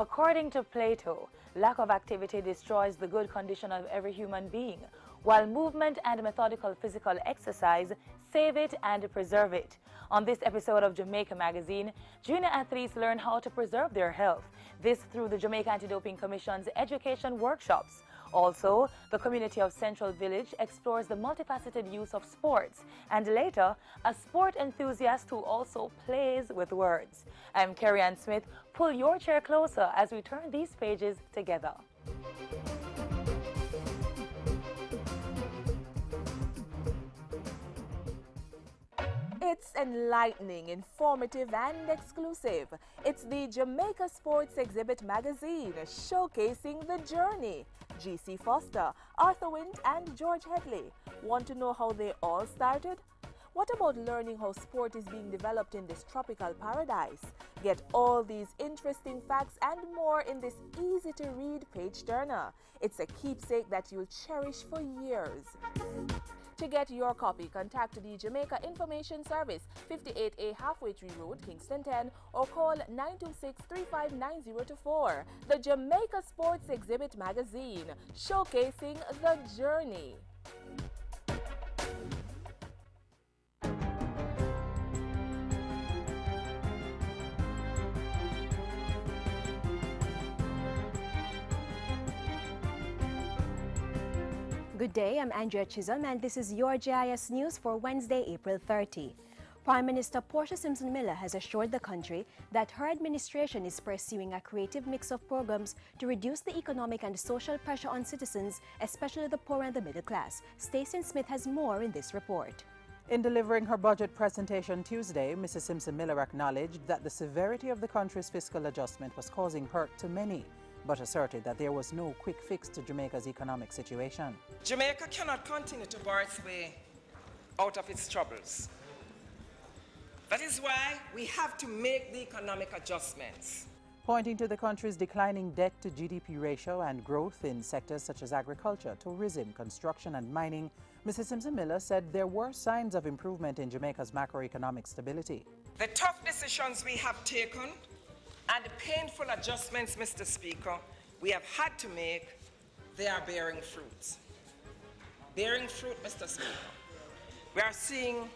According to Plato, lack of activity destroys the good condition of every human being, while movement and methodical physical exercise save it and preserve it. On this episode of Jamaica Magazine, junior athletes learn how to preserve their health. This through the Jamaica Anti-Doping Commission's education workshops. Also, the community of Central Village explores the multifaceted use of sports. And later, a sport enthusiast who also plays with words. I'm Carrie Ann Smith. Pull your chair closer as we turn these pages together. It's enlightening, informative, and exclusive. It's the Jamaica Sports Exhibit magazine showcasing the journey. G.C. Foster, Arthur Wint, and George Headley. Want to know how they all started? What about learning how sport is being developed in this tropical paradise? Get all these interesting facts and more in this easy-to-read page-turner. It's a keepsake that you'll cherish for years. To get your copy, contact the Jamaica Information Service, 58A Halfway Tree Road, Kingston 10, or call 926-359-024. The Jamaica Sports Exhibit magazine, showcasing the journey. Good day, I'm Andrea Chisholm, and this is your JIS News for Wednesday, April 30. Prime Minister Portia Simpson Miller has assured the country that her administration is pursuing a creative mix of programs to reduce the economic and social pressure on citizens, especially the poor and the middle class. Stacey Smith has more in this report. In delivering her budget presentation Tuesday, Mrs. Simpson Miller acknowledged that the severity of the country's fiscal adjustment was causing hurt to many, but asserted that there was no quick fix to Jamaica's economic situation. Jamaica cannot continue to bar its way out of its troubles. That is why we have to make the economic adjustments. Pointing to the country's declining debt to GDP ratio and growth in sectors such as agriculture, tourism, construction and mining, Mrs. Simpson Miller said there were signs of improvement in Jamaica's macroeconomic stability. The tough decisions we have taken and the painful adjustments, Mr. Speaker, we have had to make, they are bearing fruit. Bearing fruit, Mr. Speaker. We are seeing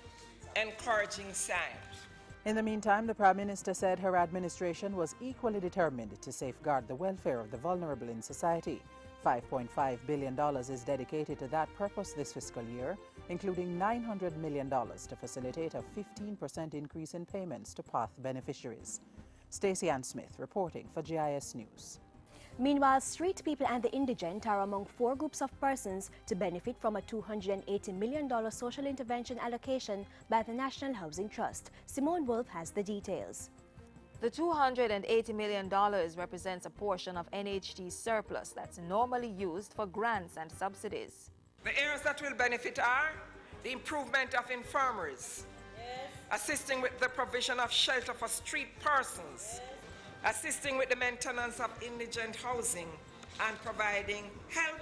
encouraging signs. In the meantime, the Prime Minister said her administration was equally determined to safeguard the welfare of the vulnerable in society. $5.5 billion is dedicated to that purpose this fiscal year, including $900 million to facilitate a 15% increase in payments to PATH beneficiaries. Stacey Ann Smith reporting for GIS News. Meanwhile, street people and the indigent are among 4 groups of persons to benefit from a $280 million social intervention allocation by the National Housing Trust. Simone Wolfe has the details. The $280 million represents a portion of NHD's surplus that's normally used for grants and subsidies. The areas that will benefit are the improvement of infirmaries, assisting with the provision of shelter for street persons, assisting with the maintenance of indigent housing, and providing help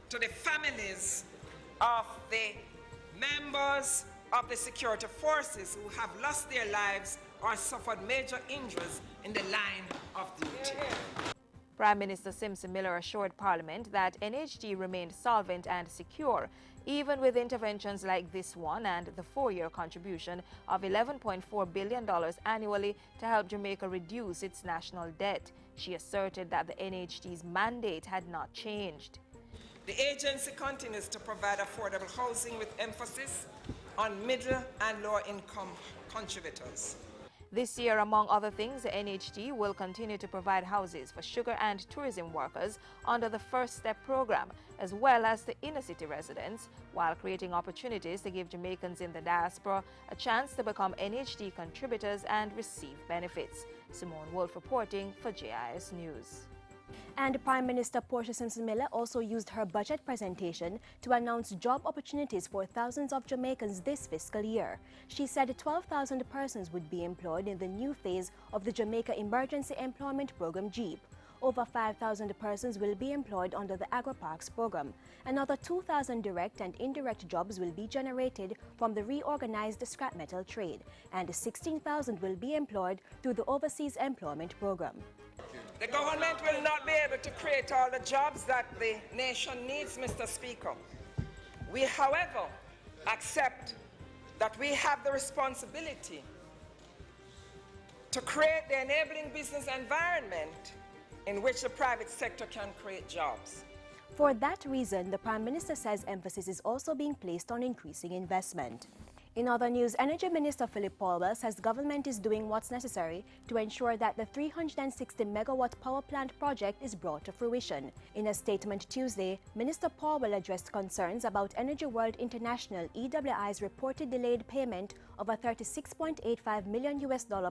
to the families of the members of the security forces who have lost their lives or suffered major injuries in the line of duty. Prime Minister Simpson Miller assured Parliament that NHD remained solvent and secure, even with interventions like this one and the 4-year contribution of $11.4 billion annually to help Jamaica reduce its national debt. She asserted that the NHD's mandate had not changed. The agency continues to provide affordable housing with emphasis on middle and lower income contributors. This year, among other things, the NHD will continue to provide houses for sugar and tourism workers under the First Step program, as well as to inner-city residents, while creating opportunities to give Jamaicans in the diaspora a chance to become NHD contributors and receive benefits. Simone Wolfe reporting for JIS News. And Prime Minister Portia Simpson Miller also used her budget presentation to announce job opportunities for thousands of Jamaicans this fiscal year. She said 12,000 persons would be employed in the new phase of the Jamaica Emergency Employment Program JEEP. Over 5,000 persons will be employed under the Agri-Parks program. Another 2,000 direct and indirect jobs will be generated from the reorganized scrap metal trade, and 16,000 will be employed through the Overseas Employment program. The government will not be able to create all the jobs that the nation needs, Mr. Speaker. We, however, accept that we have the responsibility to create the enabling business environment in which the private sector can create jobs. For that reason, the Prime Minister says emphasis is also being placed on increasing investment. In other news, Energy Minister Philip Paulwell says government is doing what's necessary to ensure that the 360-megawatt power plant project is brought to fruition. In a statement Tuesday, Minister Paulwell addressed concerns about Energy World International EWI's reported delayed payment of a $36.85 million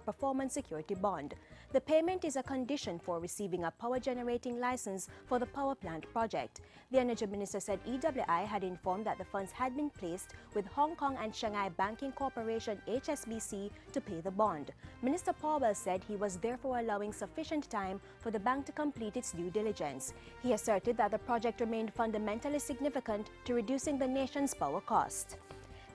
performance security bond. The payment is a condition for receiving a power generating license for the power plant project. The Energy Minister said EWI had informed that the funds had been placed with Hong Kong and Shanghai Banking Corporation HSBC to pay the bond. Minister Paulwell said he was therefore allowing sufficient time for the bank to complete its due diligence. He asserted that the project remained fundamentally significant to reducing the nation's power cost.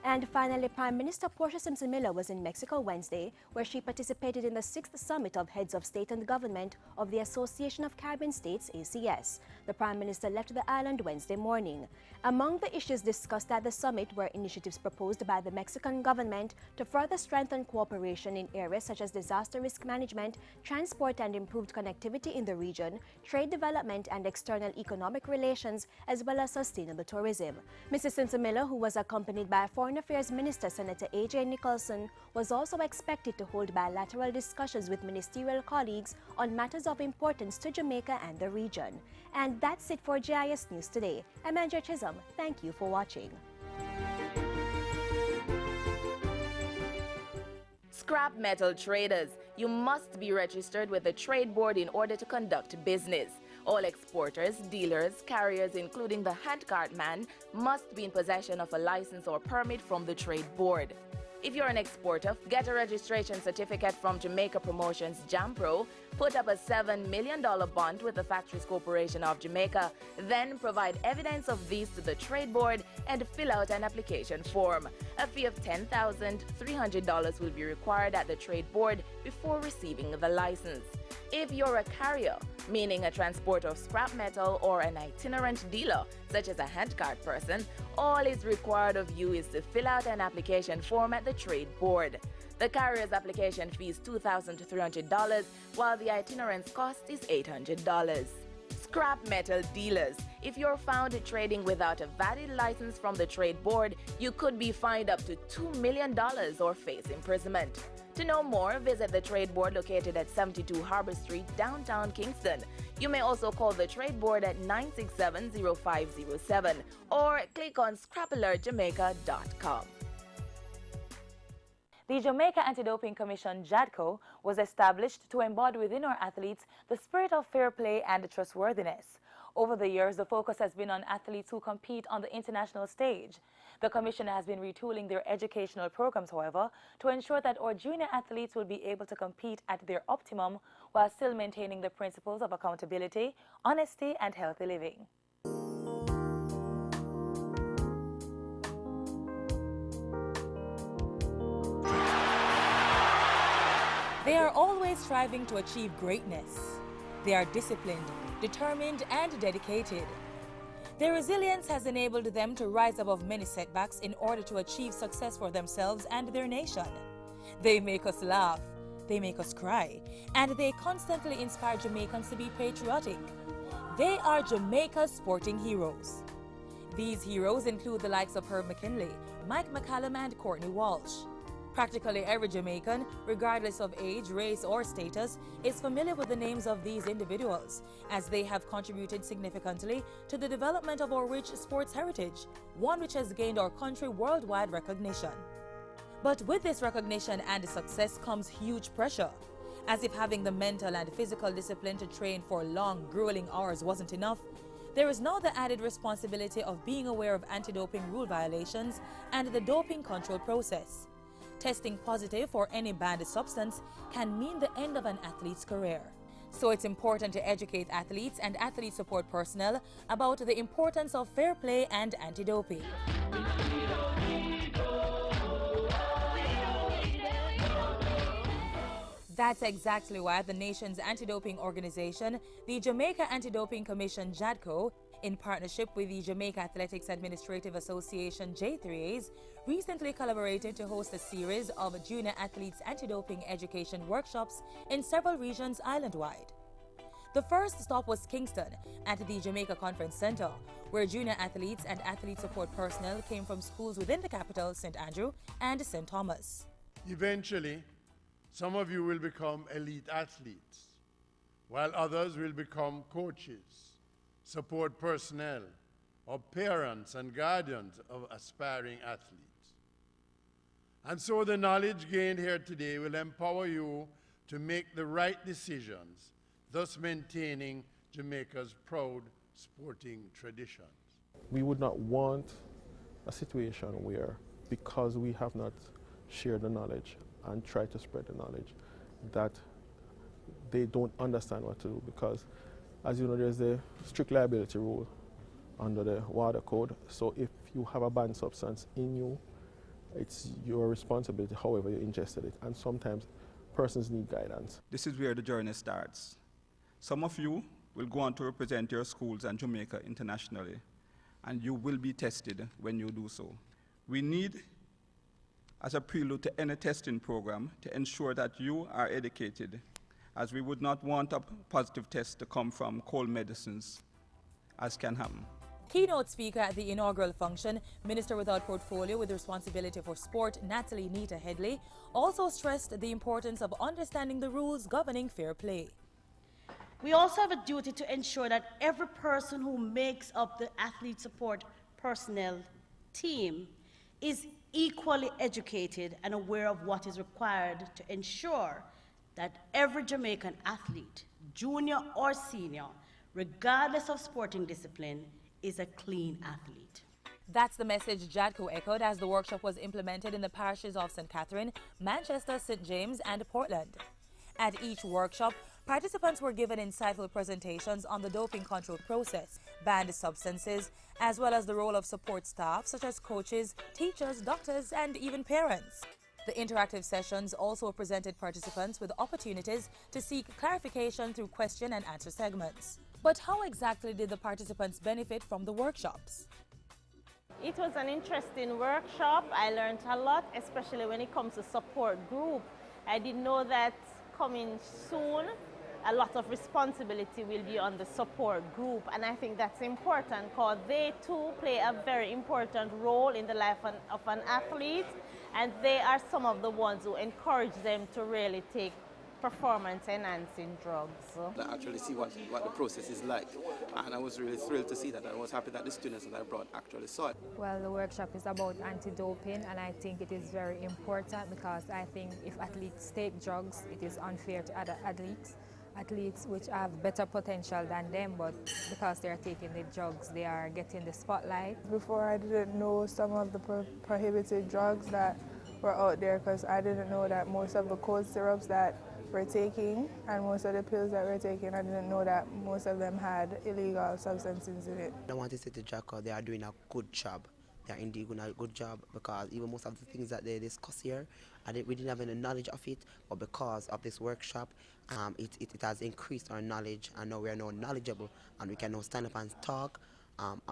And finally, Prime Minister Portia Simpson Miller was in Mexico Wednesday, where she participated in the 6th Summit of Heads of State and Government of the Association of Caribbean States, ACS. The Prime Minister left the island Wednesday morning. Among the issues discussed at the summit were initiatives proposed by the Mexican government to further strengthen cooperation in areas such as disaster risk management, transport and improved connectivity in the region, trade development and external economic relations, as well as sustainable tourism. Mrs. Simpson Miller, who was accompanied by Foreign Affairs Minister Senator A.J. Nicholson, was also expected to hold bilateral discussions with ministerial colleagues on matters of importance to Jamaica and the region. And that's it for GIS News today. I'm Andrea Chisholm. Thank you for watching. Scrap metal traders, you must be registered with the Trade Board in order to conduct business. All exporters, dealers, carriers, including the handcart man, must be in possession of a license or permit from the Trade Board. If you're an exporter, get a registration certificate from Jamaica Promotions JAMPRO, put up a $7 million bond with the Factories Corporation of Jamaica, then provide evidence of these to the Trade Board and fill out an application form. A fee of $10,300 will be required at the Trade Board before receiving the license. If you're a carrier, meaning a transporter of scrap metal, or an itinerant dealer, such as a handcart person, all is required of you is to fill out an application form at the Trade Board. The carrier's application fee is $2,300, while the itinerant's cost is $800. Scrap metal dealers. If you're found trading without a valid license from the Trade Board, you could be fined up to $2 million or face imprisonment. To know more, visit the Trade Board located at 72 Harbor Street, downtown Kingston. You may also call the Trade Board at 967-0507 or click on scrapalertjamaica.com. The Jamaica Anti-Doping Commission, JADCO, was established to embody within our athletes the spirit of fair play and trustworthiness. Over the years, the focus has been on athletes who compete on the international stage. The Commission has been retooling their educational programs, however, to ensure that our junior athletes will be able to compete at their optimum while still maintaining the principles of accountability, honesty, and healthy living. They are always striving to achieve greatness. They are disciplined, determined, and dedicated. Their resilience has enabled them to rise above many setbacks in order to achieve success for themselves and their nation. They make us laugh, they make us cry, and they constantly inspire Jamaicans to be patriotic. They are Jamaica's sporting heroes. These heroes include the likes of Herb McKinley, Mike McCallum, and Courtney Walsh. Practically every Jamaican, regardless of age, race, or status, is familiar with the names of these individuals, as they have contributed significantly to the development of our rich sports heritage, one which has gained our country worldwide recognition. But with this recognition and success comes huge pressure. As if having the mental and physical discipline to train for long, grueling hours wasn't enough, there is now the added responsibility of being aware of anti-doping rule violations and the doping control process. Testing positive for any banned substance can mean the end of an athlete's career. So it's important to educate athletes and athlete support personnel about the importance of fair play and anti-doping. That's exactly why the nation's anti-doping organization, the Jamaica Anti-Doping Commission, JADCO, in partnership with the Jamaica Athletics Administrative Association, J3As, recently collaborated to host a series of junior athletes anti-doping education workshops in several regions island-wide. The first stop was Kingston at the Jamaica Conference Center, where junior athletes and athlete support personnel came from schools within the capital, St. Andrew and St. Thomas. Eventually, some of you will become elite athletes, while others will become coaches, support personnel, or parents and guardians of aspiring athletes. And so the knowledge gained here today will empower you to make the right decisions, thus maintaining Jamaica's proud sporting traditions. We would not want a situation where, because we have not shared the knowledge and tried to spread the knowledge, that they don't understand what to do, because, as you know, there's the strict liability rule under the water code. So if you have a banned substance in you, it's your responsibility however you ingested it, and sometimes persons need guidance. This is where the journey starts. Some of you will go on to represent your schools and Jamaica internationally, and you will be tested when you do so. We need, as a prelude to any testing program, to ensure that you are educated, as we would not want a positive test to come from cold medicines, as can happen. Keynote speaker at the inaugural function, Minister without portfolio with responsibility for sport, Natalie Nita Headley, also stressed the importance of understanding the rules governing fair play. We also have a duty to ensure that every person who makes up the athlete support personnel team is equally educated and aware of what is required to ensure that every Jamaican athlete, junior or senior, regardless of sporting discipline, is a clean athlete. That's the message JADCO echoed as the workshop was implemented in the parishes of St. Catherine, Manchester, St. James, and Portland. At each workshop, participants were given insightful presentations on the doping control process, banned substances, as well as the role of support staff such as coaches, teachers, doctors, and even parents. The interactive sessions also presented participants with opportunities to seek clarification through question and answer segments. But how exactly did the participants benefit from the workshops? It was an interesting workshop. I learned a lot, especially when it comes to support group. I didn't know that coming soon, a lot of responsibility will be on the support group, and I think that's important because they too play a very important role in the life of an athlete, and they are some of the ones who encourage them to really take performance-enhancing drugs. I actually see what the process is like, and I was really thrilled to see that. I was happy that the students that I brought actually saw it. Well, the workshop is about anti-doping, and I think it is very important because I think if athletes take drugs, it is unfair to other athletes which have better potential than them, but because they're taking the drugs, they are getting the spotlight. Before, I didn't know some of the prohibited drugs that were out there, because I didn't know that most of the cold syrups that we're taking and most of the pills that we're taking, I didn't know that most of them had illegal substances in it. I want to say to JADCO, they are doing a good job. They are indeed doing a good job, because even most of the things that they discuss here, we didn't have any knowledge of it, but because of this workshop, it has increased our knowledge, and now we are now knowledgeable, and we can now stand up and talk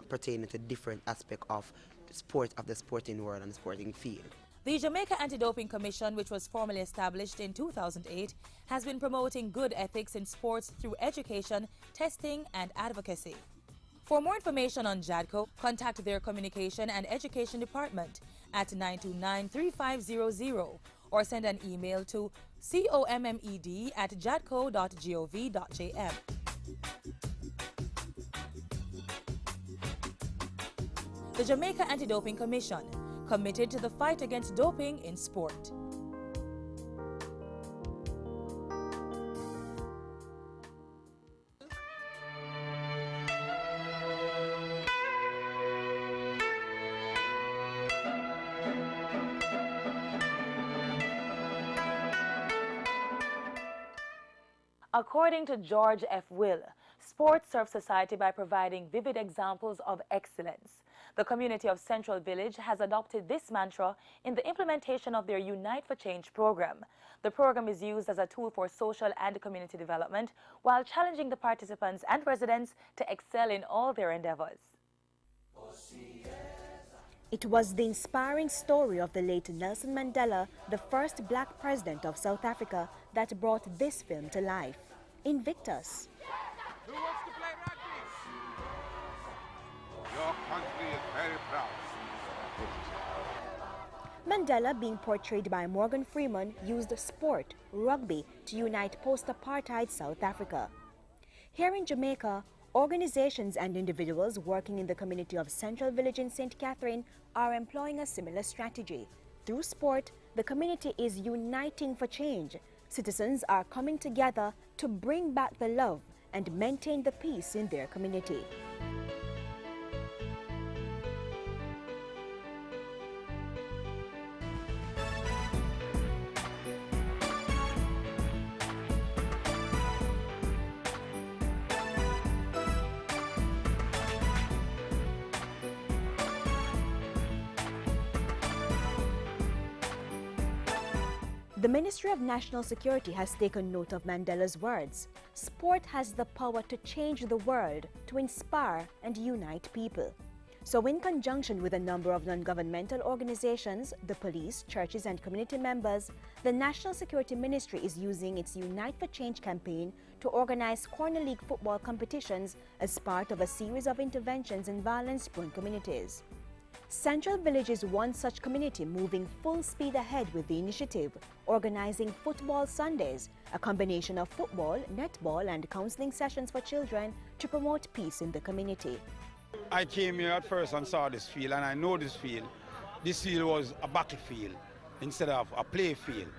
pertaining to different aspects of sport, of the sporting world and the sporting field. The Jamaica Anti-Doping Commission, which was formally established in 2008, has been promoting good ethics in sports through education, testing, and advocacy. For more information on JADCO, contact their Communication and Education Department at 929-3500 or send an email to commed@jadco.gov.jm. The Jamaica Anti-Doping Commission, committed to the fight against doping in sport. According to George F. Will, sports serve society by providing vivid examples of excellence. The community of Central Village has adopted this mantra in the implementation of their Unite for Change program. The program is used as a tool for social and community development while challenging the participants and residents to excel in all their endeavors. It was the inspiring story of the late Nelson Mandela, the first black president of South Africa, that brought this film to life. Invictus. Who wants to play rugby? Your country is very proud. Mandela, being portrayed by Morgan Freeman, used sport, rugby, to unite post-apartheid South Africa. Here in Jamaica, organizations and individuals working in the community of Central Village in St. Catherine are employing a similar strategy. Through sport, the community is uniting for change. Citizens are coming together to bring back the love and maintain the peace in their community. The Ministry of National Security has taken note of Mandela's words. Sport has the power to change the world, to inspire and unite people. So in conjunction with a number of non-governmental organizations, the police, churches and community members, the National Security Ministry is using its Unite for Change campaign to organize Corner League football competitions as part of a series of interventions in violence-prone communities. Central Village is one such community moving full speed ahead with the initiative, organizing Football Sundays, a combination of football, netball and counseling sessions for children to promote peace in the community. I came here at first and saw this field, and I know this field. This field was a battlefield instead of a play field.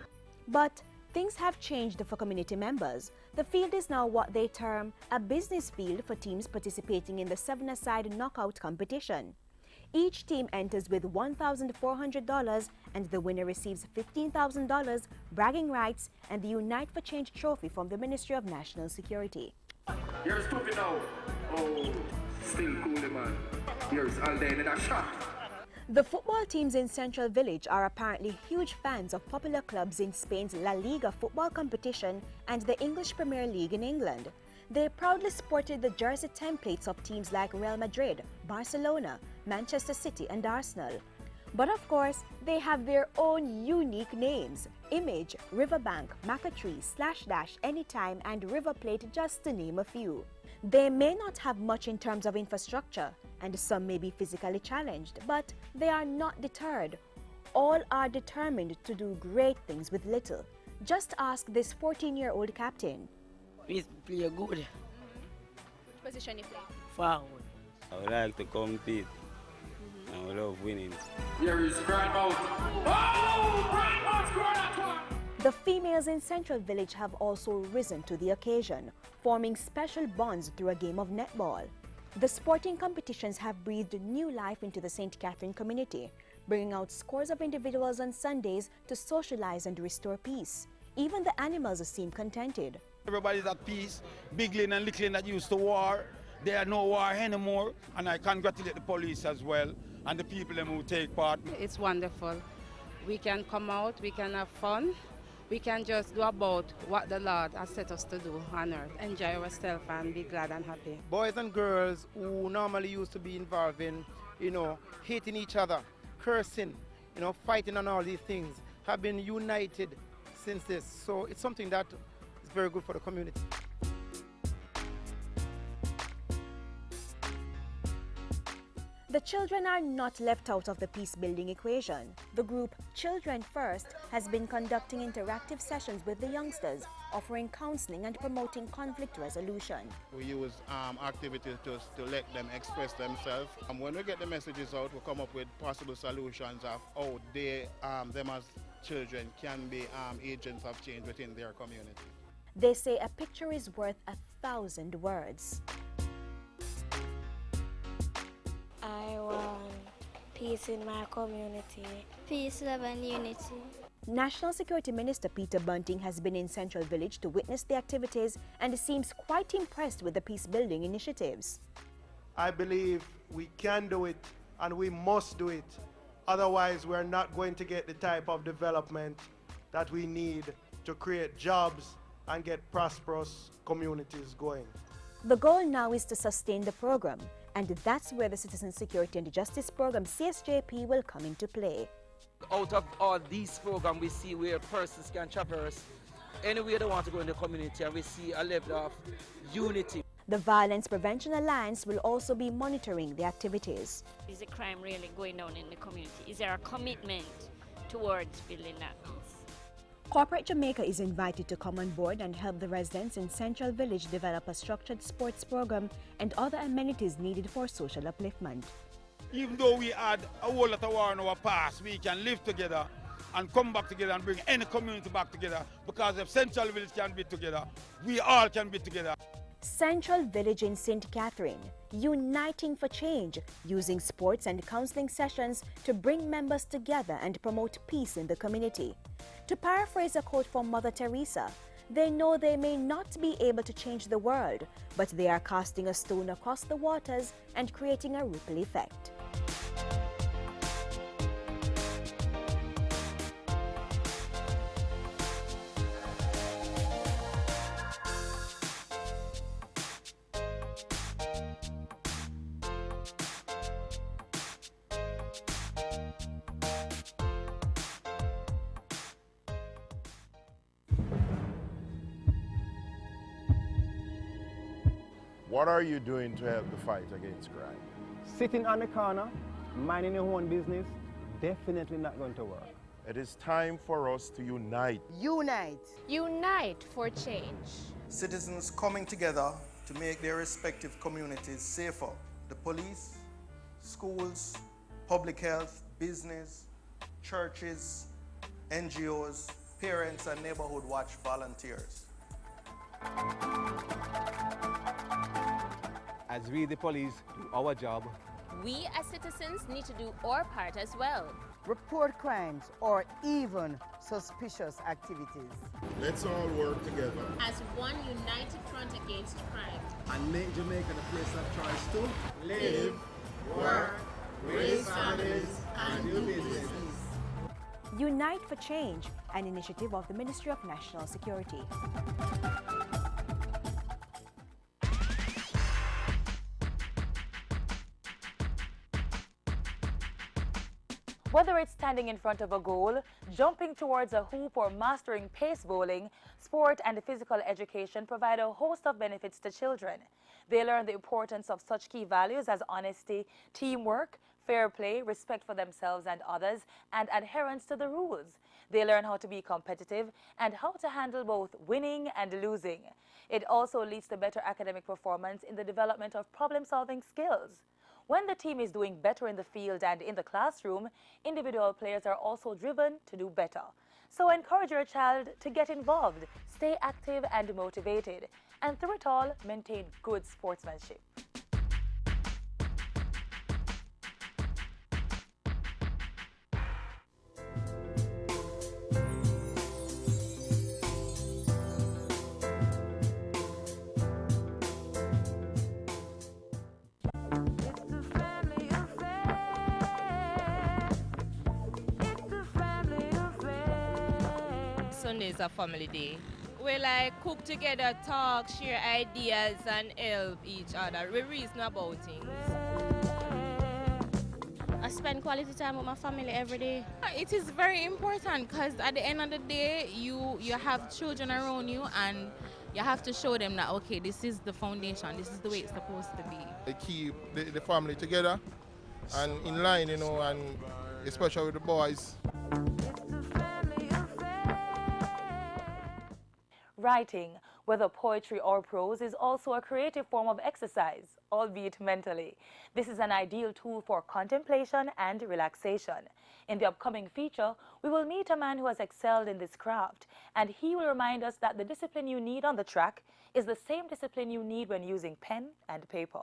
But things have changed for community members. The field is now what they term a business field for teams participating in the seven-a-side knockout competition. Each team enters with $1,400 and the winner receives $15,000, bragging rights, and the Unite for Change trophy from the Ministry of National Security. You're stupid now. Oh, still cool, man. Here's Alden in a shot. The football teams in Central Village are apparently huge fans of popular clubs in Spain's La Liga football competition and the English Premier League in England. They proudly sported the jersey templates of teams like Real Madrid, Barcelona, Manchester City and Arsenal. But of course, they have their own unique names: Image, Riverbank, Macatree, Slash, Anytime and River Plate, just to name a few. They may not have much in terms of infrastructure, and some may be physically challenged, but they are not deterred. All are determined to do great things with little. Just ask this 14-year-old captain. We play good. Which position you play? Forward. I would like to compete. And we love winning. Here is Grandmouth. Oh! Grandmouth's corner! The females in Central Village have also risen to the occasion, forming special bonds through a game of netball. The sporting competitions have breathed new life into the St. Catherine community, bringing out scores of individuals on Sundays to socialize and restore peace. Even the animals seem contented. Everybody's at peace. Big Lynn and Little Lynn that used to war, there are no war anymore. And I congratulate the police as well and the people who take part. It's wonderful. We can come out, we can have fun. We can just do about what the Lord has set us to do on earth. Enjoy ourselves and be glad and happy. Boys and girls who normally used to be involved in, hating each other, cursing, fighting and all these things, have been united since this. So it's something that is very good for the community. The children are not left out of the peace-building equation. The group Children First has been conducting interactive sessions with the youngsters, offering counseling and promoting conflict resolution. We use activities to let them express themselves. When we get the messages out, we come up with possible solutions of how they, them as children can be agents of change within their community. They say a picture is worth 1,000 words. I want peace in my community. Peace, love and unity. National Security Minister Peter Bunting has been in Central Village to witness the activities and seems quite impressed with the peace-building initiatives. I believe we can do it and we must do it. Otherwise, we're not going to get the type of development that we need to create jobs and get prosperous communities going. The goal now is to sustain the program, and that's where the Citizen Security and Justice Program, CSJP, will come into play. Out of all these programs, we see where persons can traverse anywhere they want to go in the community, and we see a level of unity. The Violence Prevention Alliance will also be monitoring the activities. Is the crime really going down in the community? Is there a commitment towards building that peace? Corporate Jamaica is invited to come on board and help the residents in Central Village develop a structured sports program and other amenities needed for social upliftment. Even though we had a whole lot of war in our past, we can live together and come back together and bring any community back together, because if Central Village can be together, we all can be together. Central Village in St. Catherine, uniting for change, using sports and counseling sessions to bring members together and promote peace in the community. To paraphrase a quote from Mother Teresa, they know they may not be able to change the world, but they are casting a stone across the waters and creating a ripple effect. What are you doing to help the fight against crime? Sitting on the corner, minding your own business, definitely not going to work. It is time for us to unite. Unite. Unite for change. Citizens coming together to make their respective communities safer. The police, schools, public health, business, churches, NGOs, parents and neighborhood watch volunteers. As we, the police, do our job, we as citizens need to do our part as well. Report crimes or even suspicious activities. Let's all work together as one united front against crime. and make Jamaica the place of choice to Live, work, raise families, and do businesses. Unite for Change, an initiative of the Ministry of National Security. Whether it's standing in front of a goal, jumping towards a hoop, or mastering pace bowling, sport and physical education provide a host of benefits to children. They learn the importance of such key values as honesty, teamwork, fair play, respect for themselves and others, and adherence to the rules. They learn how to be competitive and how to handle both winning and losing. It also leads to better academic performance in the development of problem-solving skills. When the team is doing better in the field and in the classroom, individual players are also driven to do better. So encourage your child to get involved, stay active and motivated, and through it all, maintain good sportsmanship. Sunday is a family day. We like cook together, talk, share ideas and help each other. We reason about things. I spend quality time with my family every day. It is very important because at the end of the day, you have children around you and you have to show them that, okay, this is the foundation, this is the way it's supposed to be. They keep the family together and in line, you know, and especially with the boys. Writing, whether poetry or prose, is also a creative form of exercise, albeit mentally. This is an ideal tool for contemplation and relaxation. In the upcoming feature, we will meet a man who has excelled in this craft, and he will remind us that the discipline you need on the track is the same discipline you need when using pen and paper.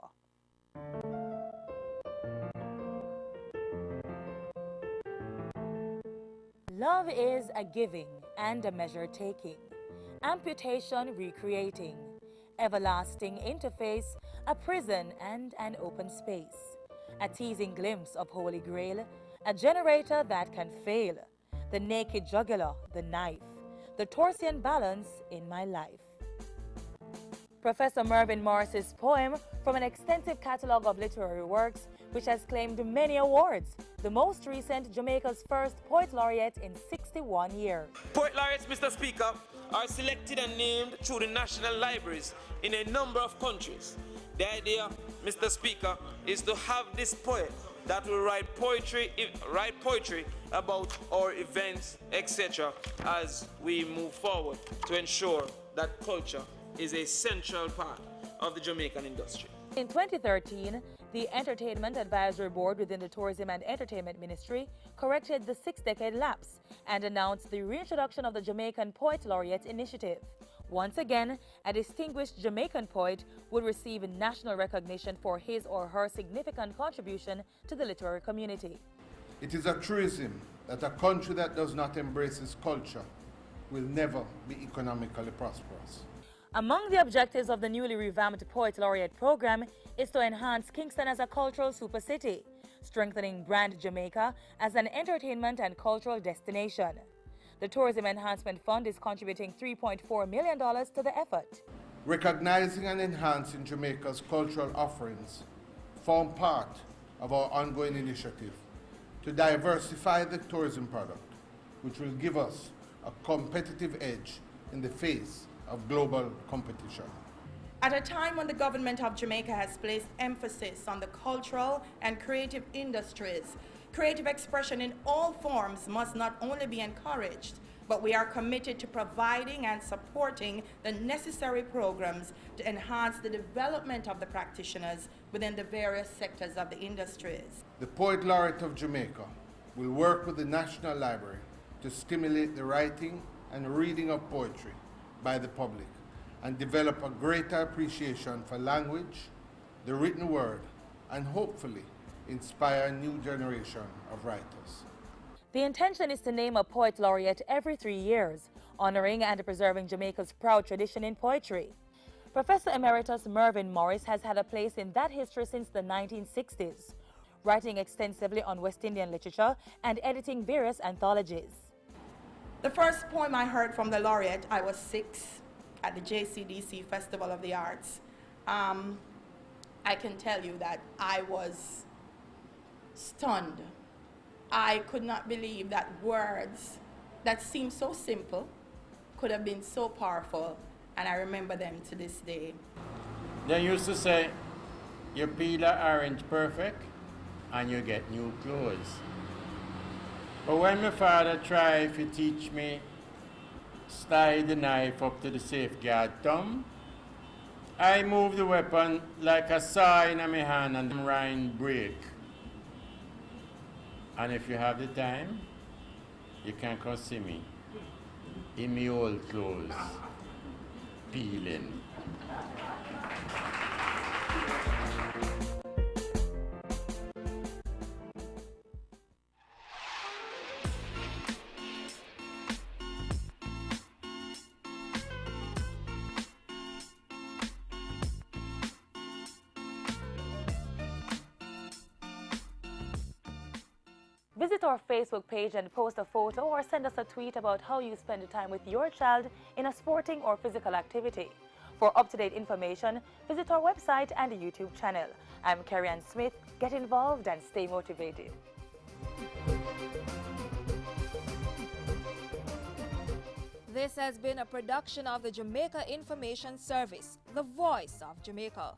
Love is a giving and a measure taking. Amputation recreating, everlasting interface, a prison and an open space. a teasing glimpse of Holy Grail, a generator that can fail, the naked jugular, the knife, the Torsian balance in my life. Professor Mervyn Morris's poem from an extensive catalogue of literary works which has claimed many awards, the most recent Jamaica's first Poet Laureate in 61 years. Poet Laureates, Mr. Speaker, are selected and named through the national libraries in a number of countries. The idea, Mr. Speaker, is to have this poet that will write poetry about our events, etc., as we move forward to ensure that culture is a central part of the Jamaican industry. In 2013, the Entertainment Advisory Board within the Tourism and Entertainment Ministry corrected the 6-decade lapse and announced the reintroduction of the Jamaican Poet Laureate Initiative. Once again, a distinguished Jamaican poet would receive national recognition for his or her significant contribution to the literary community. It is a truism that a country that does not embrace its culture will never be economically prosperous. Among the objectives of the newly revamped Poet Laureate program is to enhance Kingston as a cultural super city, strengthening brand Jamaica as an entertainment and cultural destination. The Tourism Enhancement Fund is contributing $3.4 million to the effort. Recognizing and enhancing Jamaica's cultural offerings form part of our ongoing initiative to diversify the tourism product, which will give us a competitive edge in the face of global competition. At a time when the government of Jamaica has placed emphasis on the cultural and creative industries, creative expression in all forms must not only be encouraged, but we are committed to providing and supporting the necessary programs to enhance the development of the practitioners within the various sectors of the industries. The Poet Laureate of Jamaica will work with the National Library to stimulate the writing and reading of poetry by the public and develop a greater appreciation for language, the written word, and hopefully inspire a new generation of writers. The intention is to name a Poet Laureate every 3 years, honoring and preserving Jamaica's proud tradition in poetry. Professor Emeritus Mervyn Morris has had a place in that history since the 1960s, writing extensively on West Indian literature and editing various anthologies. The first poem I heard from the laureate, I was 6 at the JCDC Festival of the Arts. I can tell you that I was stunned. I could not believe that words that seemed so simple could have been so powerful, and I remember them to this day. They used to say, you peel an orange perfect and you get new clothes. But when my father tried to teach me slide the knife up to the safeguard thumb, I moved the weapon like a saw in my hand and the rind break. And if you have the time, you can come see me in my old clothes, peeling. Visit our Facebook page and post a photo or send us a tweet about how you spend time with your child in a sporting or physical activity. For up-to-date information, visit our website and YouTube channel. I'm Carrie-Ann Smith. Get involved and stay motivated. This has been a production of the Jamaica Information Service, the voice of Jamaica.